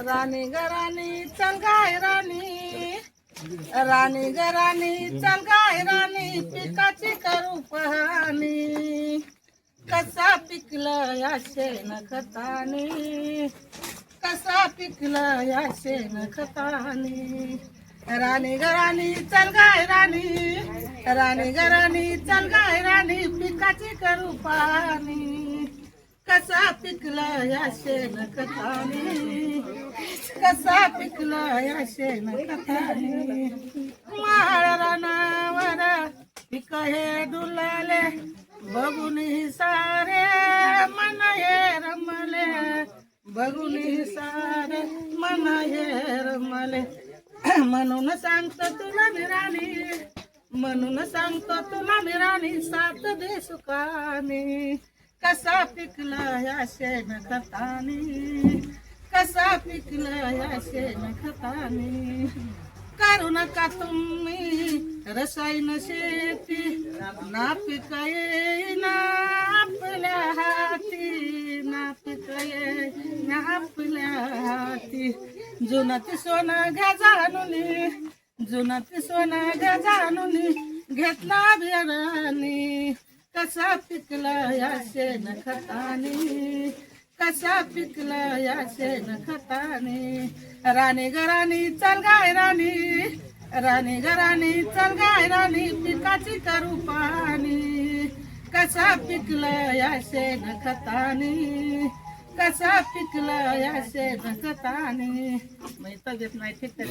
राणी ग राणी चल गाय राणी, राणी ग राणी चल गाय राणी, पिकाची करू पाहणी. कसा पिकलं या शेण खताने, कसा पिकलं या शेण खताने. राणी ग राणी चल गाय राणी, राणी ग राणी चल गाय राणी, पिकाची करू पाहणी. कसा पिकलं या शेण खताने, कसा पिकलं या शेण खताने. माळ रानावर पिक हे डुलाले, बघून सारे मन हे रमले, बघून सारे मन हे रमले. म्हणून सांगतो तुला मी राणी, म्हणून सांगतो तुला मी राणी, साथ दे सुखाने. कसा पिकला या शेण खताने, कसा पिकला या शेण खताने. करू नका तुम्ही रसायन शेती, ना पिक येईना आपल्या हाती, ना पिक येईना आपल्या हाती. जुनात सोनं घ्या जाणूनी, जुनात सोनं घ्या जाणूनी, घेतला बियाणाने. कसा पिकला या शेण खताने, कसा पिकला या शेण खताने. राणी ग राणी चल गाय राणी, राणी ग राणी चल गाय राणी, पिकाची करू पाहणी. कसा पिकला या शेण खताने, कसा पिकला या शेण खताने. मी तर घेत नाही ठीक.